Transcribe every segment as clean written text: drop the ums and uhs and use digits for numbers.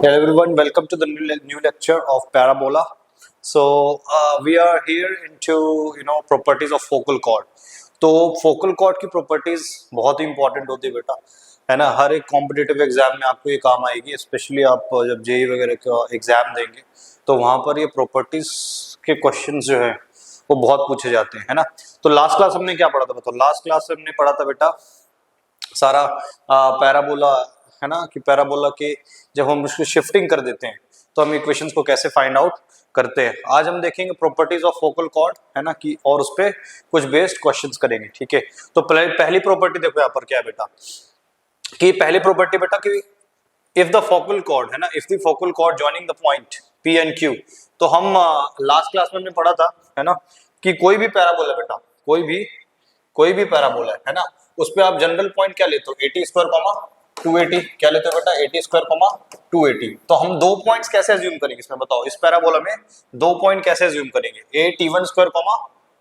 Hello everyone, welcome to the new lecture of parabola. We are here into properties of focal chord. तो focal chord की properties बहुत ही important होती है बेटा, है ना। हर एक कॉम्पिटिटिव एग्जाम में आपको ये काम आएगी, स्पेशली आप जब जेई वगैरह का एग्जाम देंगे तो वहां पर ये प्रॉपर्टीज के क्वेश्चंस जो है वो बहुत पूछे जाते हैं, है ना। तो लास्ट क्लास हमने क्या पढ़ा था बताओ। लास्ट क्लास हमने पढ़ा था बेटा सारा पैराबोला, है ना, कि पैराबोला के जब हम उसको शिफ्टिंग कर देते हैं तो हम इक्वेशंस को कैसे फाइंड आउट करते हैं। आज हम देखेंगे प्रॉपर्टीज ऑफ फोकल कॉर्ड, है ना, कि और उस पे कुछ बेस्ड क्वेश्चंस करेंगे, ठीक है। तो पहली प्रॉपर्टी देखो यहाँ पर क्या है बेटा, कि पहली प्रॉपर्टी बेटा कि इफ द फोकल कॉर्ड, है ना, if the focal cord joining the point P and Q, तो हम लास्ट क्लास में हमने पढ़ा था, है ना, कि कोई भी पैराबोला बेटा, कोई भी पैराबोला है ना, उस पे आप जनरल पॉइंट क्या लेते हो, 80 स्क्वायर कॉमा 280, क्या लेते हो बेटा, 80 स्क्वायर कॉमा 280। तो हम दो पॉइंट्स कैसे अज्यूम करेंगे इसमें बताओ, इस पैराबोला में दो पॉइंट कैसे अज्यूम करेंगे, ए T1 स्क्वायर कॉमा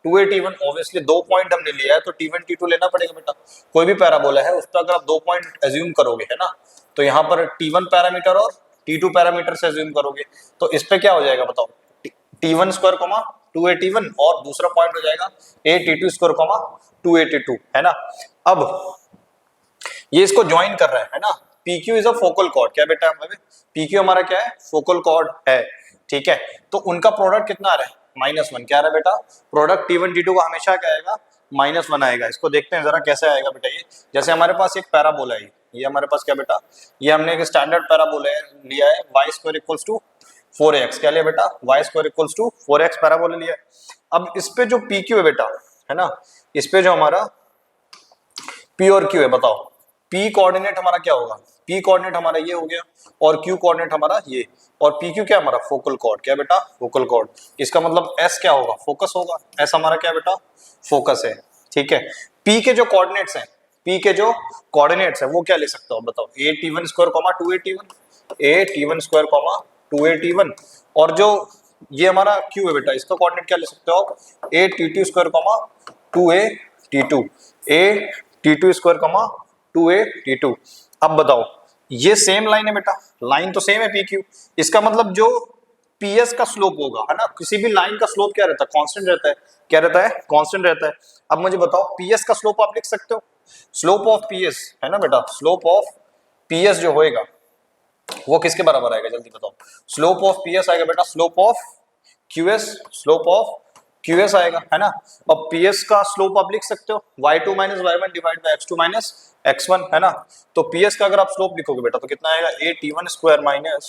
281। ऑब्वियसली दो पॉइंट हमने लिया है तो T1 T2 लेना पड़ेगा बेटा। कोई भी पैराबोला है उस पर अगर आप दो पॉइंट अज्यूम करोगे, है ना, तो यहाँ पर T1 पैरामीटर और T2 पैरामीटर से अज्यूम करोगे तो इस पे क्या हो जाएगा बताओ, T1 स्क्वायर कॉमा 281 और दूसरा पॉइंट हो जाएगा ए T2 स्क्वायर कॉमा 282, है ना। अब ये इसको ज्वाइन कर रहा है ना। PQ is a focal chord, क्या बेटा हमें PQ हमारा क्या है, फोकल कॉर्ड है, ठीक है। तो उनका प्रोडक्ट कितना आ रहा है, -1। क्या आ रहा है बेटा, प्रोडक्ट T1 T2 का हमेशा क्या आएगा, -1 आएगा। इसको देखते हैं जरा कैसे आएगा बेटा। ये जैसे हमारे पास एक पैराबोला है, ये हमारे पास क्या बेटा, ये हमने एक स्टैंडर्ड पैराबोला लिया है, y² = 4x, क्या लिया बेटा, y² = 4x पैराबोला लिया है। अब इस पे जो PQ है बेटा, है ना, इस पे जो हमारा P और Q है, बताओ P कोऑर्डिनेट हमारा क्या होगा, P कोऑर्डिनेट हमारा ये हो गया और Q कोऑर्डिनेट हमारा ये, और PQ क्या हमारा फोकल कॉर्ड, क्या बेटा, फोकल कॉर्ड। इसका मतलब S क्या होगा, फोकस होगा। S हमारा क्या बेटा, फोकस है, ठीक है। P के जो कोऑर्डिनेट्स हैं, P के जो कोऑर्डिनेट्स हैं वो क्या ले सकता हूं बताओ, a T1 square comma 281, a T1 square comma 281, और जो ये हमारा Q है बेटा, इसका कोऑर्डिनेट क्या ले सकते हो आप, a T2 square comma 2a T2, a T2 square comma 2a T2। अब बताओ ये सेम लाइन है बेटा, लाइन तो सेम है PQ, इसका मतलब जो PS का स्लोप होगा, है ना, किसी भी लाइन का स्लोप क्या रहता है, कांस्टेंट रहता है। क्या रहता है, कांस्टेंट रहता है। अब मुझे बताओ PS का स्लोप आप लिख सकते हो, स्लोप ऑफ PS, है ना बेटा, स्लोप ऑफ PS जो होएगा वो किसके बराबर आएगा, जल्दी बताओ। स्लोप ऑफ PS आएगा बेटा, slope of QS, slope of QS आएगा, है ना। अब PS का स्लोप आप लिख सकते हो y2 - y1 divide by x2 - x1, है ना। तो PS का अगर आप स्लोप लिखोगे बेटा तो कितना आएगा, a T1 square minus,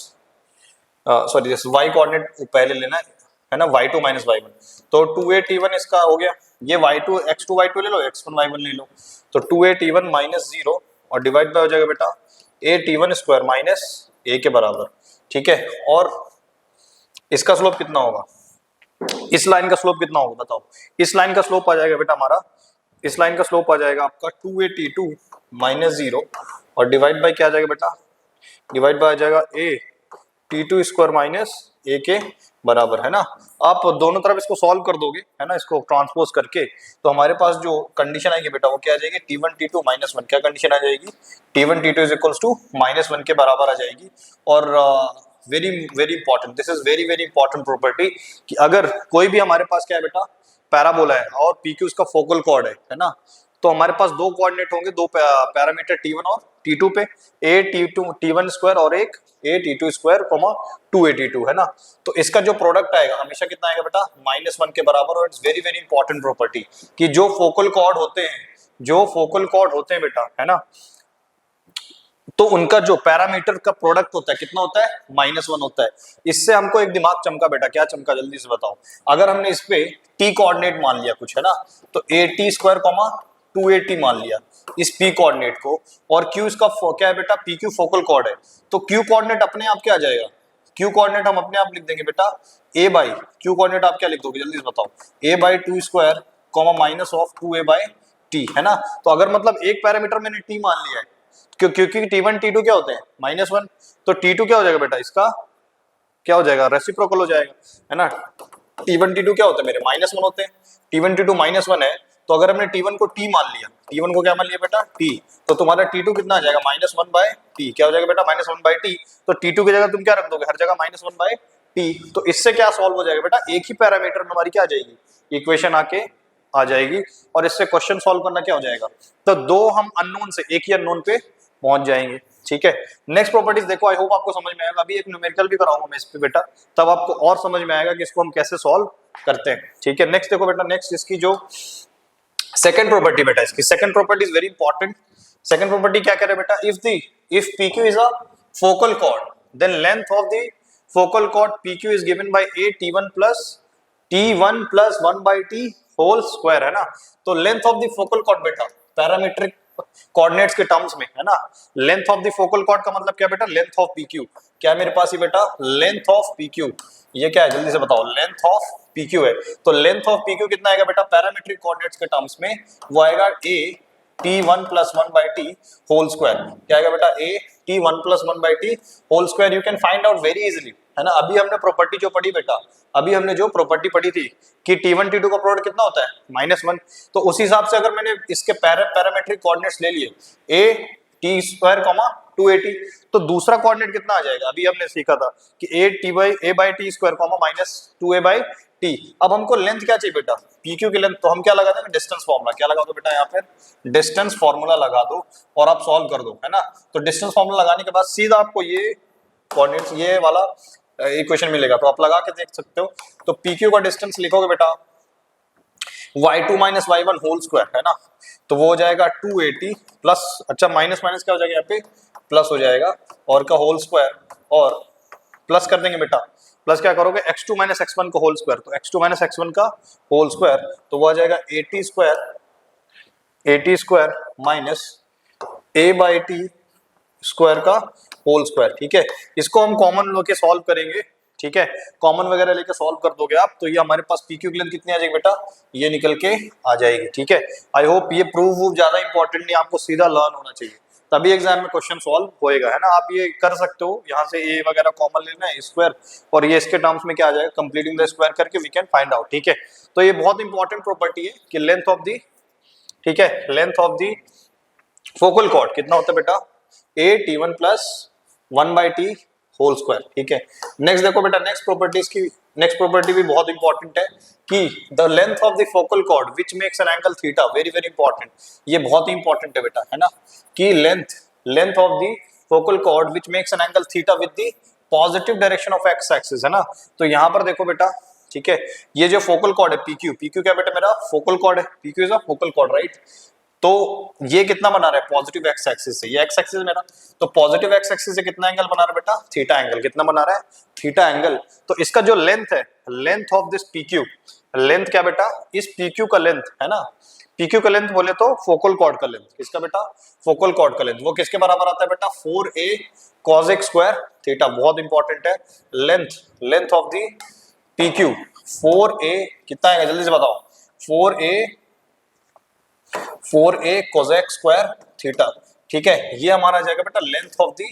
sorry जैसे y कोऑर्डिनेट पहले लेना है ना, y2 - y1, तो 2a T1 इसका हो गया, ये y2 x2 y2 ले लो, x1 y1 ले लो, तो 2a T1 - 0 और डिवाइड बाय हो जाएगा बेटा a T1 square minus a के बराबर, ठीक है। और इसका स्लोप कितना होगा, इस लाइन का स्लोप कितना होगा बताओ। इस लाइन का स्लोप आ जाएगा बेटा हमारा, इस लाइन का स्लोप आ जाएगा आपका 2a T2 - 0 और डिवाइड बाय क्या आ जाएगा बेटा, डिवाइड बाय आ जाएगा a T2 square minus a के बराबर, है ना। आप दोनों तरफ इसको सॉल्व कर दोगे, है ना, इसको ट्रांसपोज करके, तो हमारे पास जो कंडीशन आएगी बेटा वो क्या आ जाएगी, T1 T2 -1, क्या कंडीशन आ जाएगी, T1 T2 = -1 के बराबर आ जाएगी। और very very important, this is very very important property, कि अगर कोई भी हमारे पास क्या है बेटा, पैराबोला है और PQ उसका फोकल कॉर्ड है ना, तो हमारे पास दो कोऑर्डिनेट होंगे, दो पैरामीटर T1 और T2 पे, a T2 T1 स्क्वायर और एक a T2 square 2a T2, है ना। तो इसका जो प्रोडक्ट आएगा हमेशा कितना आएगा बेटा, -1 के बराबर। और it's very very important property कि जो फोकल कॉर्ड होते हैं, जो फोकल कॉर्ड होते हैं बेटा, है ना, तो उनका जो पैरामीटर का प्रोडक्ट होता है कितना होता है, -1 होता है। इससे हमको एक दिमाग चमका बेटा, क्या चमका जल्दी से बताओ। अगर हमने इस पे t कोऑर्डिनेट मान लिया कुछ, है ना, तो a T स्क्वायर 280 मान लिया इस p कोऑर्डिनेट को, और q इसका क्या है बेटा, PQ फोकल कॉर्ड है, तो q कोऑर्डिनेट अपने आप क्या आ जाएगा, q कोऑर्डिनेट हम अपने आप लिख देंगे बेटा a बाई q कोऑर्डिनेट आप क्या लिख दोगे जल्दी से बताओ, a by 2 square minus of 2a by t, है ना। तो अगर मतलब एक पैरामीटर मैंने t मान लिया है, क्योंकि T1 T2 क्या होते हैं, -1, तो T2 क्या हो जाएगा बेटा, इसका क्या हो जाएगा, रेसिप्रोकल हो जाएगा, है ना। T1 T2 क्या होते हैं मेरे, -1 होते हैं, T1 T2 -1 है तो अगर हमने T1 को T मान लिया, T1 को क्या मान लिया बेटा T, तो तुम्हारा T2 कितना आ जाएगा -1/T, क्या हो जाएगा बेटा -1/T। तो T2 की जगह तुम क्या रख दोगे, हर जगह -1/T। तो इससे क्या सॉल्व हो जाएगा बेटा, एक ही पैरामीटर में हमारी क्या आ जाएगी, इक्वेशन आके आ जाएगी, और इससे क्वेश्चन सॉल्व करना क्या हो जाएगा, तो दो हम अननोन से एक ही अननोन पे पहुंच जाएंगे। ठीक है, नेक्स्ट प्रॉपर्टीज देखो, आई होप आपको समझ में आएगा। अभी एक न्यूमेरिकल भी कराऊंगा मैं इस पे बेटा, तब आपको और समझ में आएगा कि इसको हम कैसे सॉल्व करते हैं। ठीक है, नेक्स्ट देखो बेटा, नेक्स्ट इसकी जो सेकंड प्रॉपर्टी बेटा, इसकी second property is very important. Second property क्या कह रहे हैं बेटा, if PQ is a focal chord then length of the focal chord PQ is given by a T1 plus 1/T whole square, है ना। तो length of the focal chord बेटा parametric coordinates के टर्म्स में, है ना, length of the focal chord का मतलब क्या बेटा, लेंथ ऑफ PQ। क्या है मेरे पास ये बेटा, लेंथ ऑफ PQ, ये क्या है जल्दी से बताओ, लेंथ ऑफ PQ है। तो लेंथ ऑफ PQ कितना आएगा बेटा पैरामीट्रिक कोऑर्डिनेट्स के टर्म्स में, वो आएगा a T1 plus 1/T whole square. क्या आएगा बेटा, a T1 plus 1/T whole square. You can find out very easily, है ना। अभी हमने प्रॉपर्टी जो पढ़ी बेटा, अभी हमने जो प्रॉपर्टी पढ़ी थी कि T1 T2 का प्रोडक्ट कितना होता है -1, तो उस हिसाब से अगर मैंने इसके पैरामीट्रिक कोऑर्डिनेट्स ले लिए a T² 280, तो दूसरा कोऑर्डिनेट कितना आ जाएगा, अभी हमने सीखा था कि a/T² -2a/T। अब हमको लेंथ क्या चाहिए बेटा, PQ की लेंथ, तो हम क्या लगा देंगे, डिस्टेंस फार्मूला। क्या लगा दो बेटा यहाँ पे, डिस्टेंस फार्मूला लगा दो और आप सॉल्व कर दो, है ना। तो डिस्टेंस फार्मूला लगाने के बाद सीधा आपको ये कोऑर्डिनेट्स, ये वाला इक्वेशन मिलेगा, तो आप लगा के देख सकते हो। तो PQ का डिस्टेंस लिखोगे बेटा y2 - y1 होल स्क्वायर, है ना, तो वो हो जाएगा 280 प्लस, अच्छा माइनस माइनस क्या हो जाएगा यहाँ पे, प्लस हो जाएगा, और का होल स्क्वायर, और प्लस कर देंगे बेटा, प्लस क्या करोगे x2 - x1 का होल स्क्वायर, तो x2 - x1 का होल स्क्वायर, तो वो आ जाएगा 80 स्क्वायर माइनस a/t स्क्वायर का होल स्क्वायर। ठीक है, इसको हम कॉमन लेके सॉल्व करेंगे। ठीक है, कॉमन वगैरह लेके सॉल्व कर दोगे आप, तो ये हमारे पास PQ की लेंथ कितनी आ जाएगी बेटा, ये निकल के आ जाएगी। ठीक है, आई होप ये प्रूफ वूफ ज्यादा इंपॉर्टेंट नहीं, आपको सीधा लर्न होना चाहिए, तभी एग्जाम में क्वेश्चन सॉल्व होएगा, है ना। आप ये कर सकते हो, यहाँ से a वगैरह कॉमन लेना है स्क्वायर, और ये इसके टर्म्स में क्या आ जाएगा, कंप्लीटिंग द स्क्वायर करके वी कैन फाइंड आउट। ठीक है, तो ये बहुत इंपॉर्टेंट प्रॉपर्टी है कि लेंथ ऑफ दी, ठीक है, length of the focal cord कितना होता है बेटा, a T1 plus 1/T whole square. ठीक है, नेक्स्ट देखो बेटा, नेक्स्ट प्रॉपर्टीज की नेक्स्ट प्रॉपर्टी भी बहुत इंपॉर्टेंट है कि the length of the focal cord which makes an angle theta, very very important, ये बहुत ही इंपॉर्टेंट है बेटा, है ना, कि length of the focal cord which makes an angle theta with the positive direction of x axis, है ना। तो यहाँ पर देखो बेटा, ठीक है, ये जो फोकल कॉर्ड है PQ क्या बेटा मेरा फोकल कॉर्ड है, PQ is a focal cord, right. तो ये कितना बना रहा है पॉजिटिव एक्स एक्सिस से, ये एक्स एक्सिस मेरा, तो पॉजिटिव एक्स एक्सिस से कितना एंगल बना रहा है बेटा, थीटा एंगल, कितना बना रहा है, थीटा एंगल। तो इसका जो लेंथ है, length of this PQ, length क्या बेटा, इस PQ का लेंथ, है ना, PQ का लेंथ बोले तो फोकल कॉर्ड का लेंथ, किसका बेटा, फोकल कॉर्ड का लेंथ, वो किसके बराबर आता है बेटा, 4a cos x square theta, बहुत इंपॉर्टेंट है। Length of the PQ 4a कितना आएगा जल्दी से बताओ, 4a cos x square theta. ठीक है, ये हमारा आ जाएगा बेटा length of the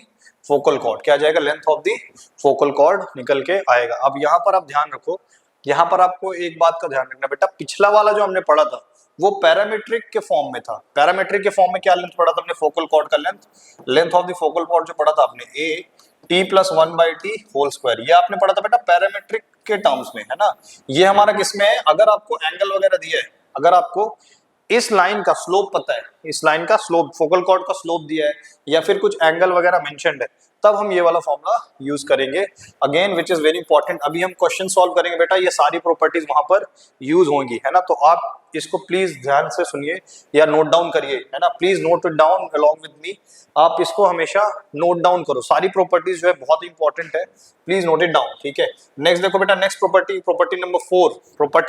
focal chord, क्या आ जाएगा, length of the focal cord निकल के आएगा। अब यहाँ पर आप ध्यान रखो, यहाँ पर आपको एक बात का ध्यान रखना बेटा, पिछला वाला जो हमने पढ़ा था वो पैरामीट्रिक के फॉर्म में था। पैरामीट्रिक के फॉर्म में क्या लेंथ पढ़ा था हमने, फोकल कॉर्ड का length of the focal chord जो पढ़ा था आपने a t plus 1/t whole square, ये आपने पढ़ा था बेटा पैरामीट्रिक के टर्म्स में, है ना। ये हमारा किसमें है, अगर आपको एंगल वगैरह दिया है, अगर आपको इस लाइन का स्लोप पता है, इस लाइन का स्लोप, फोकल कॉर्ड का स्लोप दिया है, या फिर कुछ एंगल वगैरह मेंशन्ड है, तब हम ये वाला फॉर्मूला यूज करेंगे again, which is very important. अभी हम क्वेश्चन सॉल्व करेंगे बेटा, ये सारी प्रॉपर्टीज वहां पर यूज होंगी, है ना। तो आप इसको प्लीज ध्यान से सुनिए या नोट डाउन करिए, है ना, please note it down along with me, आप इसको हमेशा नोट डाउन करो, सारी प्रॉपर्टीज जो है बहुत इंपॉर्टेंट है, प्लीज नोट इट डाउन। ठीक है, नेक्स्ट देखो बेटा, next property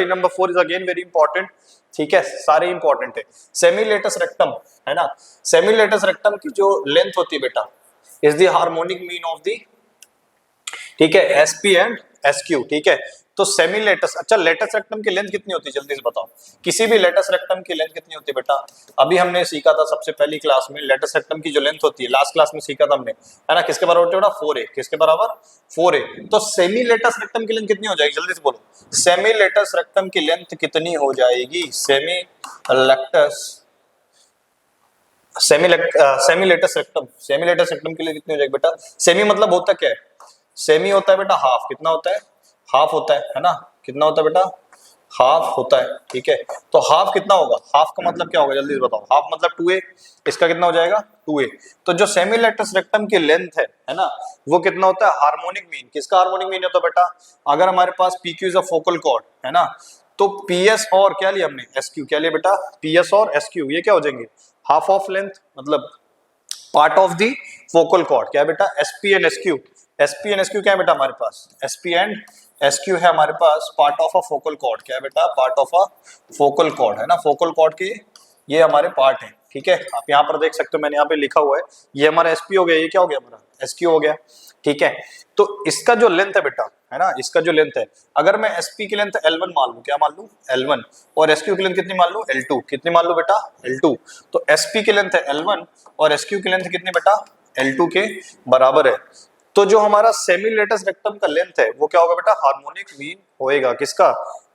number 4 is again very important. ठीक है, सारे इंपॉर्टेंट है। सेमीलेटस रेक्टम, है ना, सेमीलेटस रेक्टम की जो लेंथ होती है बेटा is the harmonic mean of the, ठीक है, SP एंड SQ, ठीक है। तो सेमी लेटस, अच्छा लेटस रेक्टम की लेंथ कितनी होती है जल्दी से बताओ, किसी भी लेटस रेक्टम की लेंथ कितनी होती है बेटा? अभी हमने सीखा था सबसे पहली क्लास में, लेटस रेक्टम की जो लेंथ होती है लास्ट क्लास में सीखा था हमने, है ना, किसके बराबर होती है बेटा? 4a, किसके बराबर? 4a। तो सेमी लेटस रेक्टम की लेंथ कितनी हो जाएगी जल्दी से बोलो, सेमी लेटस रेक्टम की लेंथ कितनी हो जाएगी? सेमी लेटस रेक्टम के लिए कितनी हो जाएगी बेटा? सेमी मतलब होता क्या है? सेमी होता है बेटा हाफ, कितना होता है? हाफ होता है ना, कितना होता है बेटा? हाफ होता है, ठीक है। तो हाफ कितना होगा? हाफ का मतलब क्या होगा जल्दी बताओ? हाफ मतलब 2a, इसका कितना हो जाएगा? 2a। तो जो सेमी लेटस रेक्टम की लेंथ है ना, वो कितना होता है? Harmonic mean. किसका हार्मोनिक मीन होता है बेटा? अगर हमारे पास PQ is a focal chord है ना, तो PS और क्या लिया हमने? SQ। क्या लिया बेटा? PS और SQ, ये क्या हो जाएंगे? हाफ ऑफ लेंथ, मतलब part of the focal chord. क्या है बेटा? SP and SQ। SP and SQ क्या है बेटा हमारे पास? SP एंड SQ है हमारे पास part of a focal chord. क्या है बेटा? Part of a focal chord, है ना। फोकल कॉर्ड के ये हमारे पार्ट है, ठीक है। आप यहाँ पर देख सकते हो, मैंने यहाँ पे लिखा हुआ है, ये हमारा SP हो गया, ये क्या हो गया हमारा? SQ हो गया, ठीक है। तो इसका जो लेंथ है बेटा, है ना, इसका जो लेंथ है, अगर मैं SP की लेंथ L1 मान लूं, क्या मान लूं? L1, और SQ की लेंथ कितनी मान लूं? L2। कितनी मान लूं बेटा? L2। तो SP की लेंथ है L1 और SQ की लेंथ कितनी बेटा? L2 के बराबर है। तो जो हमारा सेमी लेटस रेक्टम का लेंथ है वो क्या होगा बेटा? हार्मोनिक मीन होएगा, किसका?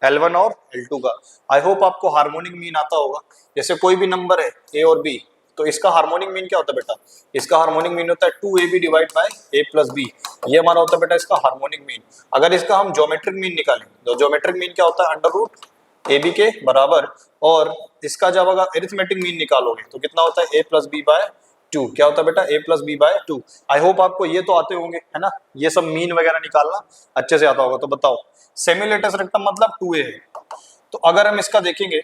L1 और L2 का। आई होप आपको हार्मोनिक मीन आता होगा। जैसे कोई भी नंबर है A और B, तो इसका हार्मोनिक मीन क्या होता है बेटा? इसका हार्मोनिक मीन होता है 2AB divide by A plus B। ये हमारा होता है बेटा इसका हार्मोनिक मीन। अगर इसका हम ज्योमेट्रिक मीन निकालें तो ज्योमेट्रिक मीन क्या होता है? अंडर रूट AB के बराबर। और इसका जब अगर एरिथमेटिक मीन निकालोगे तो कितना होता है? A plus B by 2। क्या होता है बेटा? A plus B by 2। I hope आपको ये तो आते होंगे, है ना, ये सब मीन वगैरह निकालना अच्छे से आता होगा। तो बताओ, सेमी लेटस रेक्टम मतलब 2A है। तो अगर हम इसका देखेंगे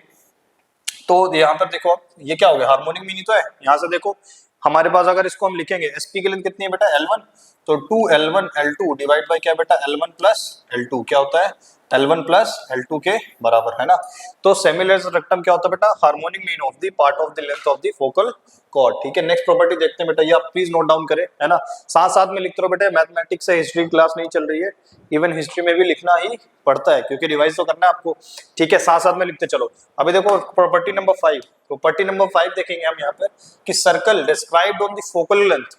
तो यहाँ पर देखो, ये क्या हो गया? हार्मोनिक मीन ही तो है। यहाँ से देखो हमारे पास, अगर इसको हम लिखेंगे SP की लेंथ कितनी है बेटा? L1, तो 2L1 L2 डिवाइड बाय क्या बेटा? L1 plus L2। क्या होता है? L1 प्लस L2 के बराबर, है ना। तो सेमी लेटस रेक्टम क्या होता है बेटा? Harmonic mean of the part of the length of the focal chord, ठीक है। नेक्स्ट प्रॉपर्टी देखते हैं बेटा, ये आप प्लीज नोट डाउन करें, है ना। साथ साथ में लिखते रहो बेटा, मैथमेटिक्स से हिस्ट्री क्लास नहीं चल रही है, इवन हिस्ट्री में भी लिखना ही पड़ता है क्योंकि रिवाइज तो करना है आपको, ठीक है। साथ साथ में लिखते चलो। अभी देखो प्रॉपर्टी नंबर 5, प्रॉपर्टी नंबर 5 देखेंगे हम यहाँ पर कि circle described on the focal length,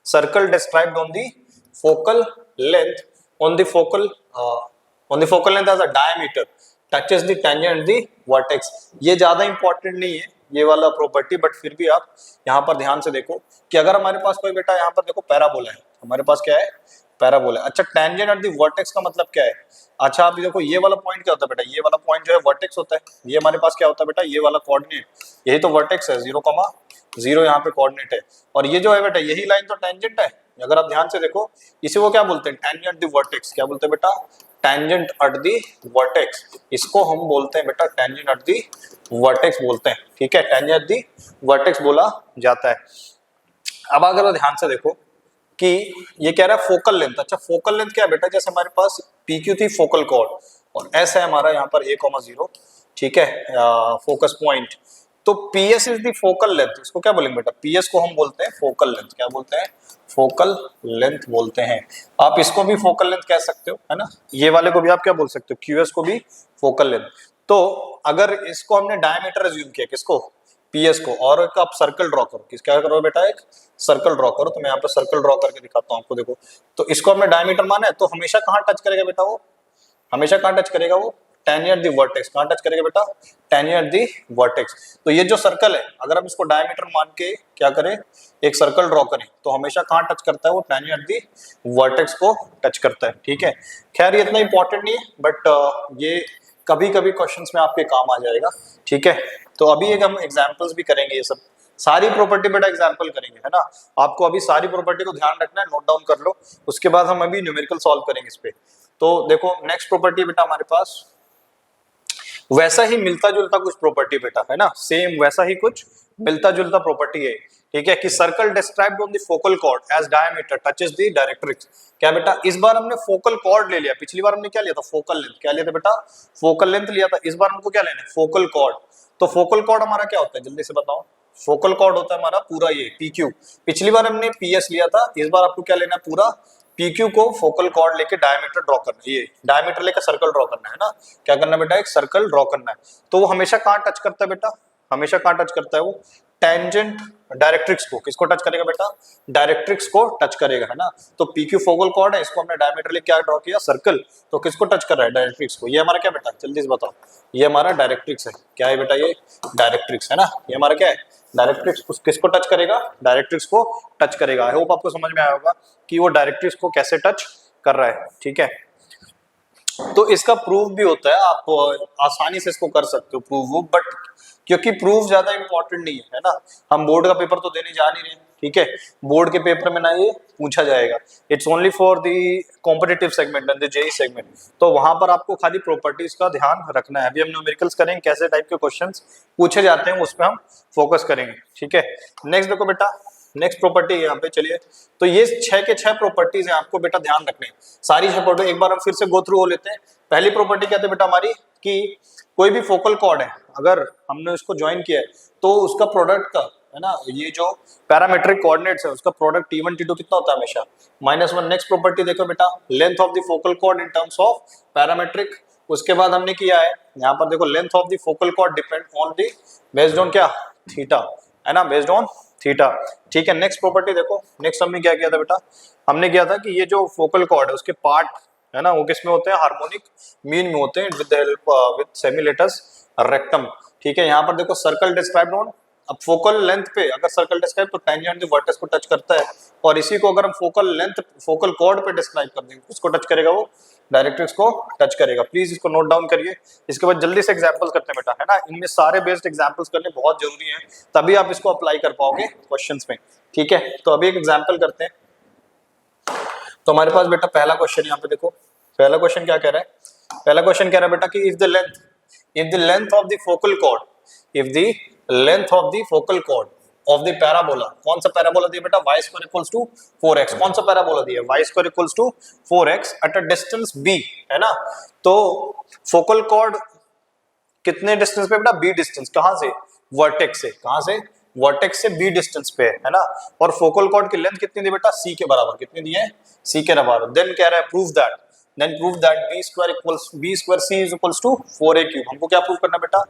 circle described on the focal length, on the focal length as a diameter touches the tangent the vertex. ये ज्यादा इंपॉर्टेंट नहीं है ये वाला प्रॉपर्टी, बट फिर भी आप यहाँ पर ध्यान से देखो कि अगर हमारे पास कोई बेटा यहाँ पर देखो पैराबोला है, हमारे पास क्या है? पैराबोला। अच्छा, टेंजेंट एट द वर्टेक्स का मतलब क्या है? अच्छा आप देखो, ये वाला पॉइंट क्या होता है बेटा? ये वाला पॉइंट जो है वर्टेक्स होता है। ये हमारे पास क्या होता है बेटा? ये वाला कोऑर्डिनेट, यही तो वर्टेक्स है, 0,0 यहाँ पे कोऑर्डिनेट है। और ये जो है बेटा, यही लाइन तो टेंजेंट है। अगर आप ध्यान से देखो, इसे वो क्या बोलते हैं? Tangent the vertex. क्या बोलते हैं बेटा? Tangent at the vertex. इसको हम बोलते हैं बेटा टेंजेंट एट द वर्टेक्स बोलते हैं, ठीक है। टेंजेंट एट द वर्टेक्स बोला जाता है। अब अगर ध्यान से देखो कि ये कह रहा है फोकल लेंथ। अच्छा, फोकल लेंथ क्या है बेटा? जैसे हमारे पास PQ थी फोकल कॉर्ड और S है हमारा यहाँ पर A,0, ठीक है, फोकस पॉइंट। तो PS is the focal length. इसको क्या बोलेंगे बेटा? PS को हम बोलते हैं फोकल लेंथ। क्या बोलते हैं? फोकल लेंथ बोलते हैं। आप इसको भी फोकल लेंथ कह सकते हो, है ना। ये वाले को भी आप क्या बोल सकते हो? QS को भी फोकल लेंथ। तो अगर इसको हमने डायमीटर एज्यूम किया, किसको? PS को, और एक आप सर्कल ड्रॉ करो। किस क्या करो बेटा? एक सर्कल ड्रॉ करो। तो मैं यहाँ पे सर्कल ड्रॉ करके दिखाता हूँ आपको। देखो, तो इसको हमने डायमीटर माना है, तो हमेशा कहाँ टच करेगा बेटा? वो हमेशा कहाँ टच करेगा? वो टेंजेंट द वर्टेक्स। कहाँ टच करेगा बेटा? Tangent the vertex. तो ये जो सर्कल है, अगर हम इसको डायमीटर मान के क्या करें, एक सर्कल ड्रॉ करें, तो हमेशा कहाँ टच करता है? वो टेंजेंट द वर्टेक्स को टच करता है, ठीक है। खैर ये इतना इंपॉर्टेंट नहीं है, बट ये कभी कभी क्वेश्चंस में आपके काम आ जाएगा, ठीक है। तो अभी एक हम एग्जांपल्स भी करेंगे, ये सब सारी प्रॉपर्टी बेटा एग्जांपल करेंगे, है ना। आपको अभी सारी प्रॉपर्टी को ध्यान रखना है, नोट डाउन कर लो। उसके बाद हम अभी न्यूमेरिकल सॉल्व करेंगे इस पे। तो देखो नेक्स्ट प्रॉपर्टी बेटा हमारे पास वैसा ही मिलता जुलता कुछ प्रॉपर्टी बेटा, है ना, सेम वैसा ही कुछ मिलता जुलता प्रॉपर्टी है, ठीक है, कि circle described on the focal chord as diameter touches the directrix. क्या बेटा? इस बार हमने फोकल कॉर्ड ले लिया, पिछली बार हमने क्या लिया था? Focal length. क्या लिया था बेटा? फोकल लेंथ लिया था। इस बार हमको क्या लेना है? Focal cord. तो फोकल कॉर्ड हमारा क्या होता है जल्दी से बताओ? फोकल कॉर्ड होता है हमारा पूरा ये PQ। पिछली बार हमने PS लिया था, इस बार आपको क्या लेना है? पूरा PQ को फोकल कॉर्ड लेके डायमीटर ड्रॉ करना है, ये डायमीटर लेके सर्कल ड्रॉ करना है ना, क्या करना है बेटा, एक सर्कल ड्रॉ करना है। तो वो हमेशा कहाँ टच करता है बेटा, हमेशा कहाँ टच करता है वो, टेंजेंट डायरेक्ट्रिक्स को, किसको टच करेगा बेटा, डायरेक्ट्रिक्स को टच करेगा, है ना। तो PQ फोकल कॉर्ड है, इसको हमने डायमीटर लेके क्या ड्रॉ किया, सर्कल, तो किसको टच कर रहा है, डायरेक्ट्रिक्स को। ये हमारा क्या बेटा, जल्दी से बताओ, ये हमारा डायरेक्ट्रिक्स है, क्या है बेटा, ये डायरेक्ट्रिक्स है ना, ये हमारा क्या है, डायरेक्ट्रिक्स किसको टच करेगा, डायरेक्ट्रिक्स को टच करेगा। आई होप आपको समझ में आया होगा कि वो डायरेक्ट्रिक्स को कैसे टच कर रहा है, ठीक है। तो इसका प्रूफ भी होता है, आप आसानी से इसको कर सकते हो प्रूव, बट क्योंकि प्रूफ ज्यादा इंपॉर्टेंट नहीं है ना, हम बोर्ड का पेपर तो देने जा नहीं रहे, ठीक है, बोर्ड के पेपर में ना ये पूछा जाएगा, it's only for the competitive segment and the JEE segment. तो वहां पर आपको खाली प्रॉपर्टीज का ध्यान रखना है। अभी हम न्यूमेरिकल्स करेंगे, कैसे टाइप के क्वेश्चंस पूछे जाते हैं उस पर हम फोकस करेंगे, ठीक है। नेक्स्ट देखो बेटा, नेक्स्ट प्रॉपर्टी यहाँ पे चलिए, तो ये 6 के 6 प्रॉपर्टीज हैं, आपको बेटा ध्यान रखने हैं सारी 6 प्रॉपर्टी, एक बार हम फिर से गो थ्रू हो लेते हैं। पहली प्रॉपर्टी क्या थी बेटा हमारी, कि कोई भी फोकल कॉर्ड है, अगर हमने उसको ज्वाइन किया है तो उसका प्रोडक्ट का, है ना, ये जो पैरामेट्रिक कोऑर्डिनेट्स है उसका प्रोडक्ट T1 T2 कितना होता है, हमेशा -1। नेक्स्ट प्रॉपर्टी देखो बेटा, length of the focal cord in terms of parametric. उसके बाद हमने किया है यहाँ पर देखो, length of the focal cord depend on the based on क्या, थीटा, है ना, बेस्ड ऑन थीटा, ठीक है। नेक्स्ट प्रॉपर्टी देखो, नेक्स्ट हमने क्या किया था बेटा, हमने किया था कि ये जो फोकल कॉर्ड है उसके पार्ट, है ना, वो किसमें होते हैं, हार्मोनिक मीन में होते हैं, with the help with semi latus rectum, ठीक है। यहाँ पर देखो सर्कल डिस्क्राइब्ड ऑन, अब फोकल लेंथ पे अगर सर्कल डिस्क्राइब तो टेंजेंट जो वर्टेक्स को टच करता है, और इसी को अगर हम फोकल लेंथ फोकल कॉर्ड पे डिस्क्राइब कर देंगे, उसको टच करेगा, वो डायरेक्ट्रिक्स को टच करेगा। प्लीज इसको नोट डाउन करिए। इसके बाद जल्दी से एग्जांपल्स करते हैं बेटा, है ना, इनमें सारे बेस्ड एग्जांपल्स करने बहुत जरूरी हैं, तभी आप इसको अप्लाई कर पाओगे क्वेश्चंस में, ठीक है। तो अभी एक एग्जांपल करते हैं। तो हमारे पास बेटा पहला क्वेश्चन यहाँ पे देखो, पहला क्वेश्चन क्या कह रहा है, पहला क्वेश्चन कह रहा है बेटा कि if the length of the focal cord, if the length of the focal chord of the parabola, कौन सा पैराबोला दिया बेटा, y square equals to 4x, कौन सा पैराबोला दिया, y square equals to 4x at a distance b, है ना। तो फोकल कॉर्ड कितने डिस्टेंस पे बेटा, b डिस्टेंस, कहां से, वर्टेक्स से, कहां से, वर्टेक्स से b डिस्टेंस पे, है ना। और फोकल कॉर्ड की लेंथ कितनी दी बेटा, c के बराबर, कितनी दी है, c के बराबर। देन कह रहा है prove that, b square c is equals to 4a cube। हमको क्या प्रूव करना बेटा,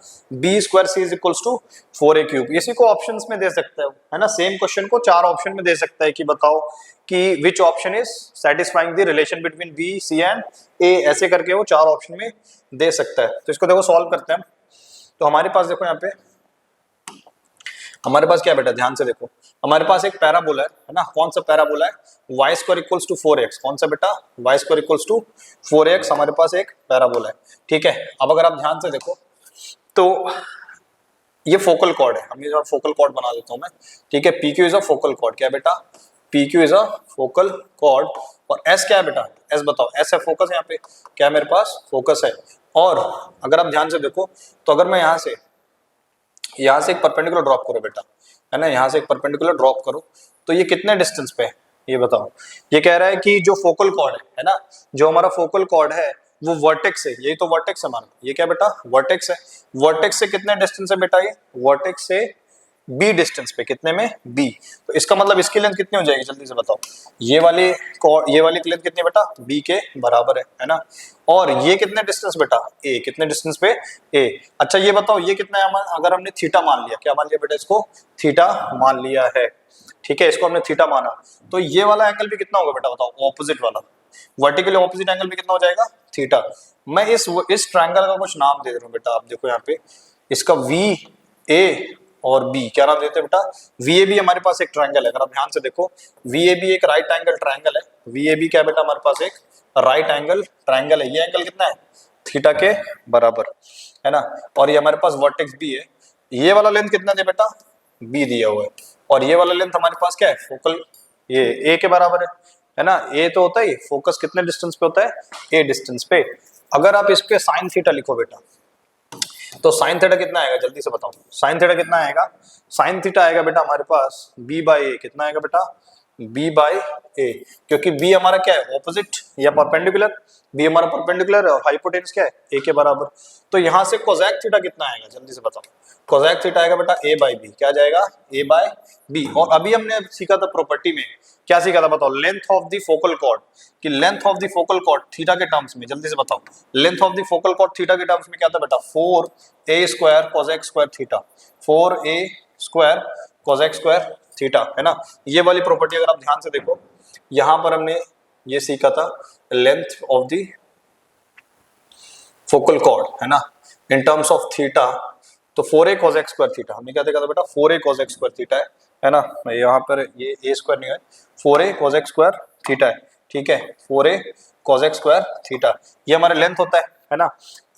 b square c is equals to 4a cube। इसी को ऑप्शंस में दे सकते हो, है ना, सेम क्वेश्चन को 4 ऑप्शन में दे सकता है कि बताओ कि which option is satisfying the relation between b, c and a, ऐसे करके वो 4 ऑप्शन में दे सकता है। तो इसको देखो सॉल्व करते हैं। तो हमारे पास देखो यहाँ पे हमारे पास क्या बेटा, ध्यान से देखो, हमारे पास एक पैराबोला है ना, कौन सा पैराबोला है, y square equals to 4x, कौन सा बेटा, y square equals to 4x, हमारे पास एक पैराबोला है, ठीक है। अब अगर आप ध्यान से देखो तो ये फोकल कॉर्ड है, हम ये फोकल कॉर्ड बना देता हूं मैं, ठीक है। PQ is a focal chord, क्या बेटा, PQ is a focal cord, और S क्या है बेटा, S बताओ, S है फोकस, यहाँ पे क्या मेरे पास फोकस है। और अगर आप ध्यान से देखो तो अगर मैं यहाँ से एक परपेंडिकुलर ड्रॉप करो बेटा, है ना, यहाँ से एक परपेंडिकुलर ड्रॉप करो, तो ये कितने डिस्टेंस पे है, ये बताओ। ये कह रहा है कि जो फोकल कॉर्ड है ना, जो हमारा फोकल कॉर्ड है वो वर्टेक्स है, यही तो वर्टेक्स है हमारा, ये क्या बेटा, वर्टेक्स है। वर्टेक्स से कितने डिस्टेंस है बेटा, ये वर्टेक्स से b डिस्टेंस पे, कितने में, b। तो इसका मतलब इसकी लेंथ कितनी हो जाएगी, जल्दी से बताओ, ये वाली लेंथ कितनी है बेटा, b के बराबर है ना। और ये कितने डिस्टेंस बेटा, a, कितने डिस्टेंस पे, a। अच्छा ये बताओ ये कितना है, अगर हमने थीटा मान लिया, क्या मान लिया बेटा, इसको थीटा मान लिया है, ठीक है, इसको हमने थीटा माना, तो ये वाला एंगल भी कितना होगा बेटा, बताओ, ऑपोजिट वाला, वर्टिकली ऑपोजिट एंगल भी कितना हो जाएगा, थीटा। मैं इस ट्रायंगल का कुछ नाम दे रहा हूँ बेटा, आप देखो यहाँ पे, इसका VA और B, क्या नाम देते हैं बेटा, VAB हमारे पास एक ट्रायंगल है, अगर आप ध्यान से देखो, VAB एक राइट एंगल ट्रायंगल है, VAB क्या बेटा, हमारे पास एक राइट एंगल ट्रायंगल है, ये एंगल कितना है, थीटा के बराबर, है ना। और ये हमारे पास वर्टेक्स B है, ये वाला लेंथ कितना दे बेटा, B दिया हुआ है, और ये वाला लेंथ हमारे पास क्या है, फोकल, ये A के बराबर है ना। A तो होता है, फोकस कितने डिस्टेंस पे होता है, A डिस्टेंस पे। अगर आप इस पे साइन थीटा लिखो बेटा, तो साइन थीटा कितना आएगा, जल्दी से बताओ, साइन थीटा कितना आएगा, साइन थीटा आएगा बेटा हमारे पास b/a, कितना आएगा बेटा, बी बाई ए, क्योंकि बी हमारा क्या है, ऑपोजिट या परपेंडिकुलर, बी हमारा परपेंडिकुलर है और हाइपोटेन्यूज क्या है, ए के बराबर। तो यहां से कोसेक थीटा कितना आएगा, जल्दी से बताओ। कोसेक थीटा आएगा बेटा ए बाई बी, क्या जाएगा, ए बाई बी। और अभी हमने सीखा था प्रॉपर्टी में, क्या सीखा था बताओ, length of the focal chord, कि length of the focal chord theta के टर्म्स में, जल्दी से बताओ, length of the focal chord theta के टर्म्स में क्या था बेटा, 4a square cosec square theta, 4a square cosec square theta, है ना। ये वाली प्रॉपर्टी अगर आप ध्यान से देखो, यहां पर हमने ये सीखा था length of the focal chord, है ना, इन टर्म्स ऑफ थीटा। तो 4a कोसेक स्क्वायर थीटा हमने क्या देखा था बेटा, 4a कोसेक स्क्वायर थीटा है ना, यहाँ पर ये a स्क्वायर नहीं है, 4a कोसेक स्क्वायर थीटा है, ठीक है, 4a कोसेक स्क्वायर थीटा, ये हमारा लेंथ होता है ना।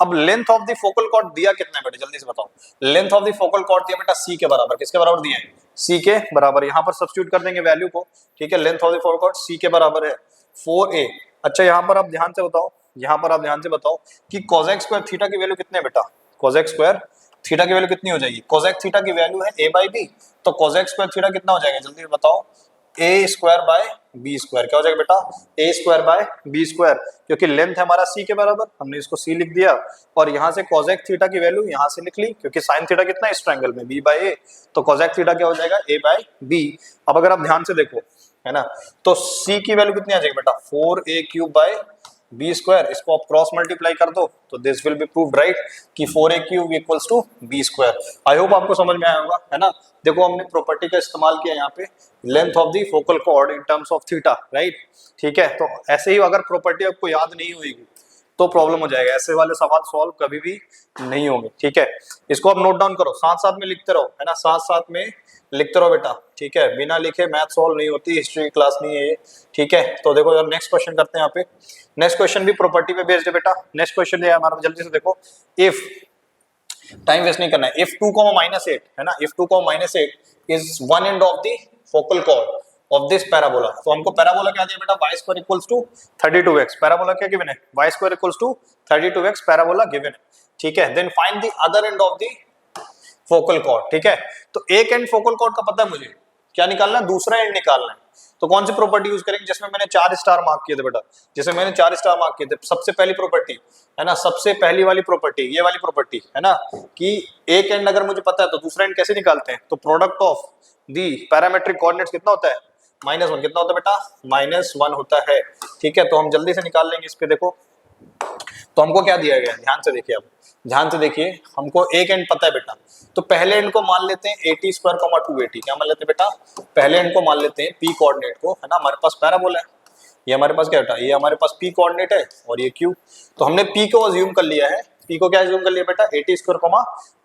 अब length of the focal cord दिया कितना है बेटा, जल्दी से बताओ। Length of the focal cord दिया बेटा c के बराबर, किसके बराबर दिया है, c के बराबर। यहाँ पर सब्स्टिट्यूट कर देंगे वैल्यू को, ठीक है, length of the focal cord c के बराबर है 4a। अच्छा यहाँ पर आप ध्यान से बताओ, यहाँ पर आप ध्यान से बताओ कि कोसेक स्क्वायर थीटा की वैल्यू कितने है बेटा, कोसेक स्क्वायर थीटा की वैल्यू कितनी हो जाएगी, कोसेक थीटा की वैल्यू है a बाई बी, तो कोसेक स्क्वायर थीटा कितना हो जाएगा, जल्दी बताओ, ए स्क्वायर बाय बी स्क्वायर, क्या हो जाएगा बेटा, ए स्क्वायर बाय बी स्क्वायर, क्योंकि लेंथ है हमारा सी के बराबर, हमने इसको सी लिख दिया, और यहाँ से कोसेक थीटा की वैल्यू यहाँ से लिख ली, क्योंकि साइन थीटा कितना है इस ट्रायंगल में, बी बाय ए, तो कोसेक थीटा क्या हो जाएगा, ए बाय बी। अब अगर आप ध्यान से देखो, है ना, तो सी की वैल्यू कितनी आ जाएगी बेटा, 4a cube by B square, इसको आप क्रॉस मल्टीप्लाई कर दो तो this will be proved right कि 4a cube equals to b square. I hope आपको समझ में आया होगा, है ना। देखो हमने प्रॉपर्टी का इस्तेमाल किया यहाँ पे, length of the focal cord in terms of theta, right, ठीक है। तो ऐसे ही अगर प्रॉपर्टी आपको याद नहीं होगी तो प्रॉब्लम हो जाएगा, ऐसे वाले सवाल सॉल्व कभी भी नहीं होंगे, ठीक है। इसको आप नोट डाउन करो, साथ साथ में लिखते रहो, है ना, साथ साथ में लिखते रहो बेटा, ठीक है, बिना लिखे मैथ सॉल्व नहीं होती, हिस्ट्री क्लास नहीं है ये, ठीक है। तो देखो यार नेक्स्ट क्वेश्चन करते हैं यहाँ पे, नेक्स्ट क्वेश्चन भी प्रॉपर्टी पे बेस्ड है बेटा। नेक्स्ट क्वेश्चन है हमारा, जल्दी से देखो, इफ, टाइम वेस्ट नहीं करना है, इफ 2 -8, है ना, if 2 -8 is one end of the focal chord of this parabola, तो हमको पैराबोला क्या दिया बेटा, y square equals to 32x, parabola क्या गिवन है, y square equals to 32x parabola given है, ठीक है। Then find the other end of the focal chord, ठीक है। तो एक एंड फोकल कॉर्ड का पता है मुझे, क्या निकालना है, दूसरा एंड निकालना है। तो कौन सी प्रॉपर्टी यूज करेंगे, जिसमें मैंने 4 स्टार मार्क किए थे बेटा, जिसमें मैंने 4 स्टार मार्क किए थे, सबसे पहली प्रॉपर्टी, है ना, सबसे पहली वाली प्रॉपर्टी, ये वाली प्रॉपर्टी, है ना, कि एक एंड अगर मुझे पता है तो दूसरा एंड कैसे निकालते हैं, तो product of the parametric coordinates कितना होता है, -1, कितना होता है बेटा, -1 होता है, ठीक है। तो हम जल्दी से निकाल लेंगे इस पे, देखो तो हमको क्या दिया गया है, ध्यान से देखिए, अब ध्यान से देखिए, हमको एक एंड पता है बेटा, तो पहले एंड को मान लेते हैं 80 स्क्वायर 280, क्या मान लेते हैं बेटा, पहले एंड को मान लेते हैं p कोऑर्डिनेट को, है ना, हमारे पास पैराबोला है, ये हमारे पास क्या बेटा, ये हमारे पास p कोऑर्डिनेट है और ये q, तो हमने p को अज्यूम कर लिया है, p को क्या अज्यूम कर लिया बेटा, 80 स्क्वायर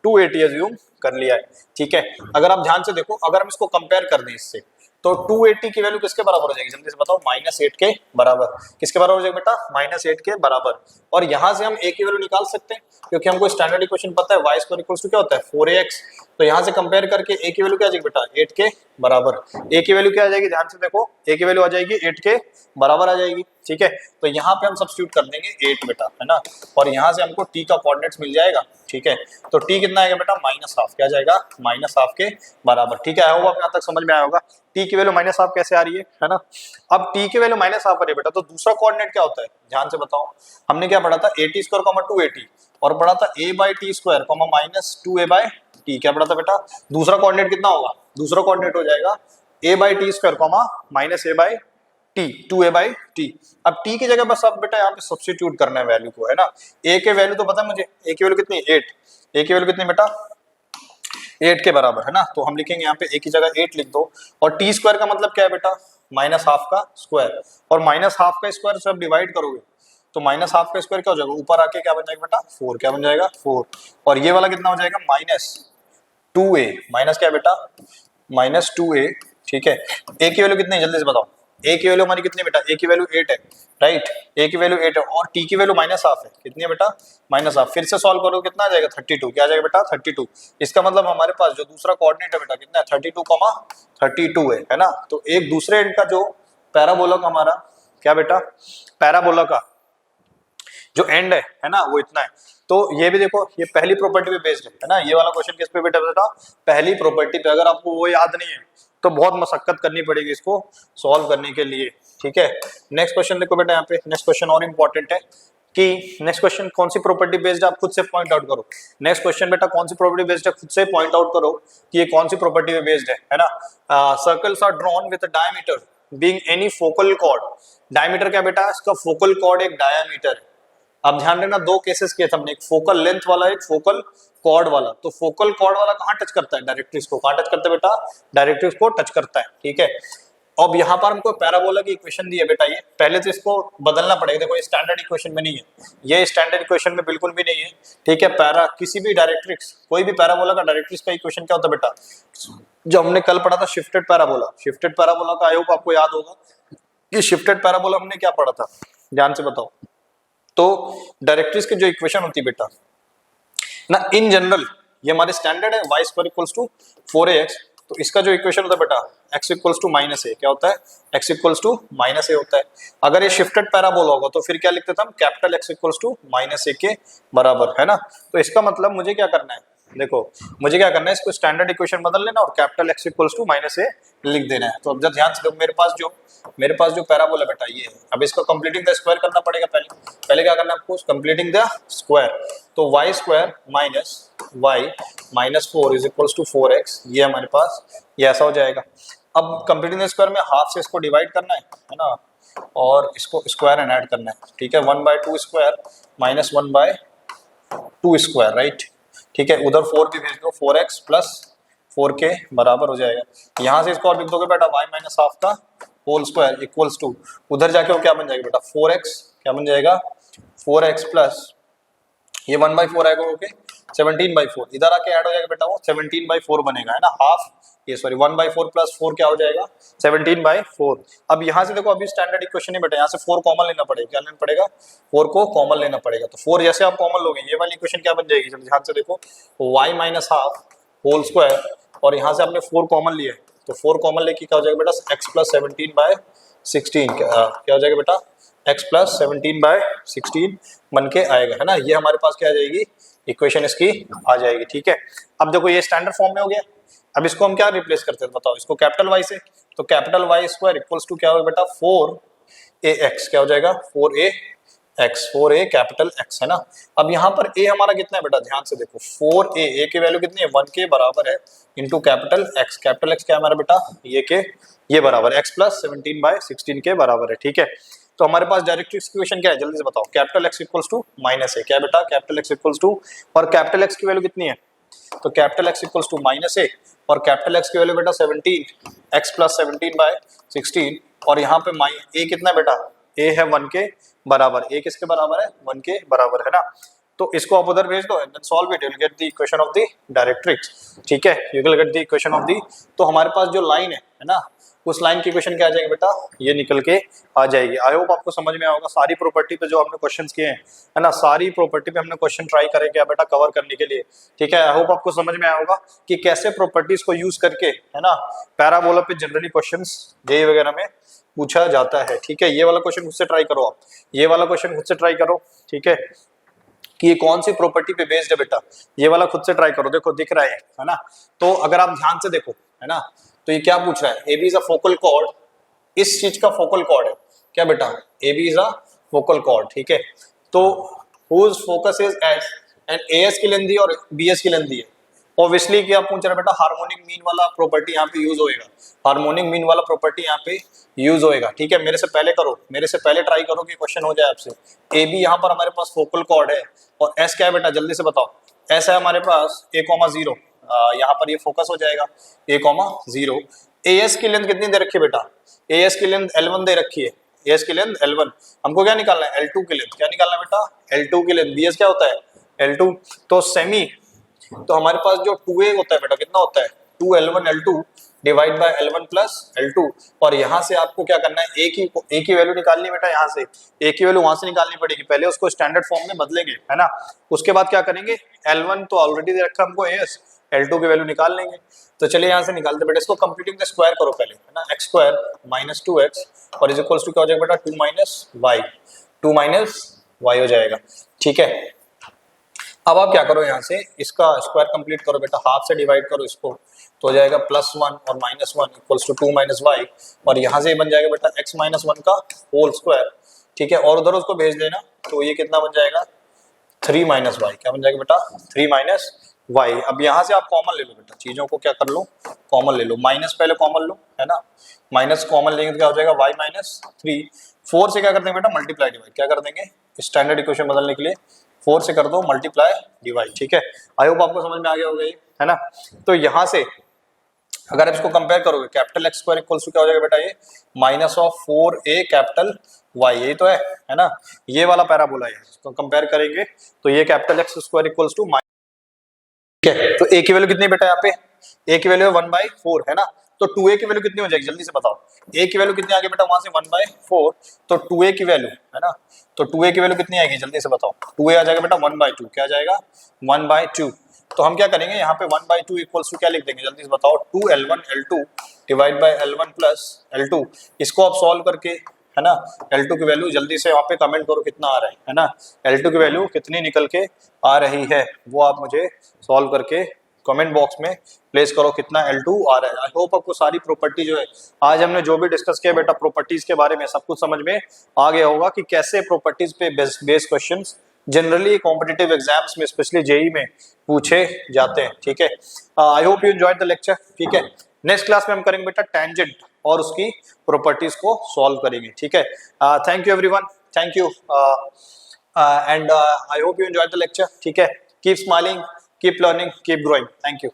280 अज्यूम कर लिया है, ठीक है। अगर आप ध्यान से देखो, अगर हम इसको कंपेयर कर दें इससे, तो 280 की वैल्यू किसके बराबर हो जाएगी, जल्दी से बताओ, -8 के बराबर, किसके बराबर हो जाएगा बेटा, -8 के बराबर। और यहां से हम a की वैल्यू निकाल सकते हैं, क्योंकि हमको स्टैंडर्ड इक्वेशन पता है, y स्क्वायर इक्वल्स टू क्या होता है, 4ax, तो यहां से कंपेयर करके a की वैल्यू क्या आ जाएगी बेटा, 8 के बराबर। a की वैल्यू क्या आ जाएगी, ध्यान से देखो, a की वैल्यू आ जाएगी 8 के बराबर आ जाएगी, ठीक है। तो यहाँ पे हम सब्स्टिट्यूट कर देंगे 8 बेटा, है ना, और यहाँ से हमको t का कोऑर्डिनेट्स मिल जाएगा, ठीक है। तो t कितना आएगा बेटा, -12, क्या जाएगा, -12 के बराबर, ठीक है। आई होप यहाँ तक समझ में आया होगा, t की वैल्यू -12 कैसे आ रही है ना। अब t की वैल्यू -12 आ रही है बेटा, तो दूसरा कोऑर्डिनेट क्या होता है, ध्यान से बताओ, हमने क्या पढ़ा था, 80 स्क्वायर 280, और पढ़ा था a by T square -2a by T, क्या पढ़ा था बेटा, दूसरा कोऑर्डिनेट कितना होगा, दूसरा कोऑर्डिनेट हो जाएगा a by T square -a by T, 2a by T. अब t की जगह बस अब बेटा यहाँ पे सब्स्टिट्यूट करना है वैल्यू को, है ना। a के वैल्यू तो पता है मुझे, a की वैल्यू कितनी है, 8, a की वैल्यू कितनी बेटा, 8 के बराबर, है ना। तो हम लिखेंगे यहाँ पे a की जगह 8 लिख दो, और टी स्क्वायर का मतलब क्या है बेटा, -12 का स्क्वायर, और -12 का स्क्वायर से आप डिवाइड करोगे तो -12 का स्क्वायर क्या हो जाएगा, ऊपर आके क्या बन जाएगा बेटा, 4, क्या बन जाएगा 4, और ये वाला कितना हो जाएगा, -2a, माइनस क्या है बेटा, -2a, ठीक है। a की वैल्यू कितनी है, जल्दी से बताओ, a की वैल्यू हमारी कितनी बेटा, a की वैल्यू 8 है, राइट, a की वैल्यू 8 है, और t की वैल्यू -12 है, कितनी है बेटा, -12, फिर से सॉल्व करो कितना आ जाएगा, 32, क्या आ जाएगा बेटा, 32। इसका मतलब हमारे पास जो दूसरा कोऑर्डिनेट है बेटा कितना है, 32 है ना। तो एक दूसरे एंड का जो पैराबोला का हमारा क्या बेटा, पैराबोला का जो एंड है ना, वो इतना है। तो ये भी देखो, ये पहली प्रॉपर्टी पे बेस्ड है ना, ये वाला क्वेश्चन किस पे बेटा, पहली प्रॉपर्टी पे। अगर आपको वो याद नहीं है तो बहुत मशक्कत करनी पड़ेगी इसको सॉल्व करने के लिए, ठीक है। नेक्स्ट क्वेश्चन देखो बेटा, यहाँ पे नेक्स्ट क्वेश्चन और इंपॉर्टेंट है कि नेक्स्ट क्वेश्चन कौन सी प्रॉपर्टी बेस्ड आप खुद से पॉइंट आउट करो। नेक्स्ट क्वेश्चन बेटा कौन सी प्रॉपर्टी बेस्ड है, खुद से पॉइंट आउट करो कि ये कौन सी प्रॉपर्टी पे बेस्ड है ना। Circles are drawn with diameter being any focal chord. Diameter क्या बेटा, इसका फोकल कॉर्ड एक डायमीटर है। अब ध्यान देना, दो केसेस किए थे हमने, एक फोकल लेंथ वाला, एक फोकल कॉर्ड वाला। तो फोकल कॉर्ड वाला कहाँ टच करता है, डायरेक्ट्रिक्स को। कहाँ टच करता है बेटा, डायरेक्ट्रिक्स को टच करता है, ठीक है। अब यहाँ पर हमको पैराबोला की इक्वेशन दी है बेटा, ये पहले तो इसको बदलना पड़ेगा। देखो ये स्टैंडर्ड इक्वेशन में नहीं है, ये स्टैंडर्ड इक्वेशन में बिल्कुल भी नहीं है, ठीक है। पैरा किसी भी डायरेक्ट्रिक्स, कोई भी पैराबोला का डायरेक्ट्रिक्स का इक्वेशन क्या होता है बेटा, जो हमने कल पढ़ा था शिफ्टेड पैराबोला। शिफ्टेड पैराबोला का आई होप आपको याद होगा कि शिफ्टेड पैराबोला हमने क्या पढ़ा था, ध्यान से बताओ। तो डायरेक्ट्रिक्स की जो इक्वेशन होती है बेटा ना, इन जनरल ये हमारे स्टैंडर्ड है, y square equals to 4ax। तो इसका जो इक्वेशन होता है बेटा, x इक्वल्स टू -a, क्या होता है, x इक्वल्स टू -a होता है। अगर ये शिफ्टेड पैराबोला होगा तो फिर क्या लिखते थे हम, capital X equals to -a के बराबर, है ना। तो इसका मतलब मुझे क्या करना है, देखो मुझे क्या करना है, इसको स्टैंडर्ड इक्वेशन बदल लेना और capital X equals to -a लिख देना है। तो अब जब ध्यान से देखो, मेरे पास जो पैराबोला बेटा ये है, अब इसको कंप्लीटिंग द स्क्वायर करना पड़ेगा। पहले क्या करना है आपको, कंप्लीटिंग द स्क्वायर। तो y square minus y minus 4 is equals to 4x, ये हमारे पास ये ऐसा हो जाएगा। अब कंप्लीटिंग द स्क्वायर में हाफ से इसको डिवाइड करना है ना, और इसको स्क्वायर एंड ऐड करना है, ठीक है। 1/2 स्क्वायर माइनस 1/2 स्क्वायर, राइट, ठीक है। उधर 4 भी भेज दो, 4x प्लस 4 के बराबर हो जाएगा। यहाँ से इसको और लिख दोगे बेटा, y माइनस हाफ का होल स्क्वायर इक्वल्स टू, उधर जाके वो क्या बन जाएगा बेटा, 4x, क्या बन जाएगा, 4x प्लस ये 1/4 आएगा, ओके 17/4, इधर आके ऐड हो जाएगा बेटा, वो 17/4 बनेगा, है ना। हाफ ये सॉरी 1/4 प्लस 4 क्या हो जाएगा, 17/4। अब यहाँ से देखो, अभी स्टैंडर्ड इक्वेशन है बेटा, यहाँ से 4 कॉमन लेना पड़ेगा, क्या लेना पड़ेगा, 4 को कॉमन लेना पड़ेगा। तो 4 जैसे आप कॉमन लोगे, ये वाली इक्वेशन क्या बन जाएगी, चलो ध्यान से देखो, y minus half whole square, और यहाँ से आपने 4 कॉमन लिया, तो 4 कॉमन लेके क्या हो जाएगा बेटा, x प्लस 17/16, क्या हो जाएगा बेटा, x प्लस 17/16 बन के आएगा, है ना। ये हमारे पास क्या आ जाएगी, इक्वेशन इसकी आ जाएगी, ठीक है। अब देखो ये स्टैंडर्ड फॉर्म में हो गया। अब इसको हम क्या रिप्लेस करते हैं बताओ, इसको कैपिटल Y से, तो capital Y square equals to क्या होगा बेटा, 4ax, क्या हो जाएगा, 4a कैपिटल x, है ना। अब यहाँ पर a हमारा कितना है बेटा, ध्यान से देखो, 4a की वैल्यू कितनी है, 1 के बराबर है, into capital x। Capital x क्या है हमारा बेटा, ये बराबर x प्लस 17/16 के बराबर है, ठीक है। तो हमारे पास डायरेक्ट्रिक्स इक्वेशन क्या है, जल्दी से बताओ, capital X equals to -a, क्या बेटा, कैपिटल X इक्वल्स टू, और कैपिटल X की वैल्यू कितनी है, तो capital X equals to -a, और कैपिटल X की वैल्यू बेटा 17, x प्लस 17/16, और यहाँ पे a कितना है बेटा, a है 1 के बराबर। a किसके बराबर है, 1 के बराबर, है ना। तो इसको आप उधर भेज दो and then solve it, you will get the equation of the directrix, ठीक है, you will get the equation of the. तो हमारे पास जो लाइन है ना, उस लाइन की इक्वेशन क्या आ जाएगी बेटा, ये निकल के आ जाएगी। आई होप आपको समझ में आएगा सारी प्रॉपर्टी पे जो हमने क्वेश्चंस किए हैं, है ना, सारी प्रॉपर्टी पे हमने क्वेश्चन ट्राई करेंगे बेटा कवर करने के लिए, ठीक है। आई होप आपको समझ में आएगा कि कैसे प्रॉपर्टीज को यूज करके, है ना, पैराबोला पे जनरली क्वेश्चंस जेईई वगैरह में पूछा जाता है, ठीक है। ये वाला क्वेश्चन खुद से ट्राई करो आप, ये वाला क्वेश्चन खुद से ट्राई करो, ठीक है, कि ये कौन सी प्रॉपर्टी पे बेस्ड है बेटा, ये वाला खुद से ट्राई करो, देखो दिख रहा है ना। तो अगर आप ध्यान से देखो, है ना, तो ये क्या पूछ रहा है, A B is a focal chord, इस चीज का फोकल कॉर्ड है क्या बेटा, A B is a focal chord, ठीक है। तो whose focus is S and A S की लेंथ दी और बी एस की लेंथ दी है। ऑब्वियसली क्या पूछ रहा है बेटा, हार्मोनिक मीन वाला प्रॉपर्टी यहाँ पे यूज होएगा, हार्मोनिक मीन वाला प्रॉपर्टी यहाँ पे यूज होएगा, ठीक है। मेरे से पहले करो, मेरे से पहले ट्राई करो कि क्वेश्चन हो जाए आपसे। ए बी यहाँ पर हमारे पास फोकल कॉर्ड है, और एस क्या है बेटा, जल्दी से बताओ, एस है हमारे पास a,0, यहाँ पर ये फोकस हो जाएगा a,0। एएस की लेंथ कितनी दे रखी है बेटा, एएस की लेंथ L1 दे रखी है, एएस की लेंथ L1, हमको क्या निकालना है, L2 की लेंथ, क्या निकालना है बेटा, L2 की लेंथ, बीएस क्या होता है, L2। तो सेमी, तो हमारे पास जो 2a होता है बेटा, कितना होता है, 2L1 L2 divide by L1 plus L2, और यहाँ से आपको क्या करना है, a की वैल्यू निकालनी है बेटा, यहाँ से a की वैल्यू वहां से निकालनी पड़ेगी, पहले उसको स्टैंडर्ड फॉर्म में बदलेंगे, है ना। उसके बाद क्या करेंगे, L1 तो ऑलरेडी दे रखा हमको एस, L2 की वैल्यू निकाल लेंगे। तो चलिए यहाँ से निकालते बेटा, इसको कंप्लीटिंग द स्क्वायर करो पहले, है ना, x स्क्वायर माइनस 2x और इज इक्वल्स टू क्या हो जाएगा बेटा, 2 माइनस y हो जाएगा, ठीक है। अब आप क्या करो, यहाँ से इसका स्क्वायर कंप्लीट करो बेटा, हाफ से डिवाइड करो इसको, तो हो जाएगा +1 और -1 इक्वल्स टू 2 - y, और यहाँ से बन जाएगा बेटा x - 1 का होल स्क्वायर, ठीक है, और उधर उसको भेज देना, तो ये कितना बन जाएगा 3 - y, क्या बन जाएगा बेटा 3 - y। अब यहाँ से आप कॉमन ले लो बेटा, चीजों को क्या कर लो, कॉमन ले लो, माइनस पहले कॉमन लो, है ना, माइनस कॉमन लेंगे तो क्या हो जाएगा y - 3, 4 से क्या कर देंगे बेटा मल्टीप्लाई डिवाइड, क्या कर देंगे स्टैंडर्ड इक्वेशन बदलने के लिए 4 से कर दो मल्टीप्लाई डिवाइड, ठीक है। आई होप आपको समझ में आ गया होगा ये, है ना। तो यहाँ से अगर आप इसको कंपेयर करोगे, capital X square equals to क्या हो जाएगा बेटा ये -4a कैपिटल y, यही तो है ना, ये वाला पैराबोला है, इसको कंपेयर करेंगे तो ये capital X square equals to, ठीक है। तो a की वैल्यू कितनी बेटा, यहाँ पे a की वैल्यू है 1/4, है ना, तो 2a की वैल्यू कितनी हो जाएगी जल्दी से बताओ, a की वैल्यू कितनी आ गई बेटा वहां से 1/4, तो 2a की वैल्यू, है ना, तो 2a की वैल्यू कितनी आएगी जल्दी से बताओ, 2a आ जाएगा बेटा 1/2, क्या आ जाएगा 1/2, तो हम क्या करेंगे यहाँ पे 1/2 इक्वल्स टू क्या लिख देंगे जल्दी से बताओ, 2l1 l2 divide by l1 plus l2, इसको आप सॉल्व करके, है ना, L2 की वैल्यू जल्दी से वहाँ पे कमेंट करो कितना आ रहा है ना, L2 की वैल्यू कितनी निकल के आ रही है वो आप मुझे सॉल्व करके कमेंट बॉक्स में प्लेस करो कितना L2 आ रहा है। आई होप आपको सारी प्रॉपर्टी जो है आज हमने जो भी डिस्कस किया बेटा प्रॉपर्टीज के बारे में सब कुछ समझ में आ गया होगा कि कैसे प्रॉपर्टीज पे based questions generally competitive exams में स्पेशली जेई में पूछे जाते हैं, ठीक है। I hope you enjoyed the lecture, ठीक है। नेक्स्ट क्लास में हम करेंगे बेटा टेंजेंट और उसकी प्रॉपर्टीज को सॉल्व करेंगे, ठीक है। Thank you everyone, thank you and I hope you enjoyed the lecture, ठीक है। Keep smiling, keep learning, keep growing, thank you.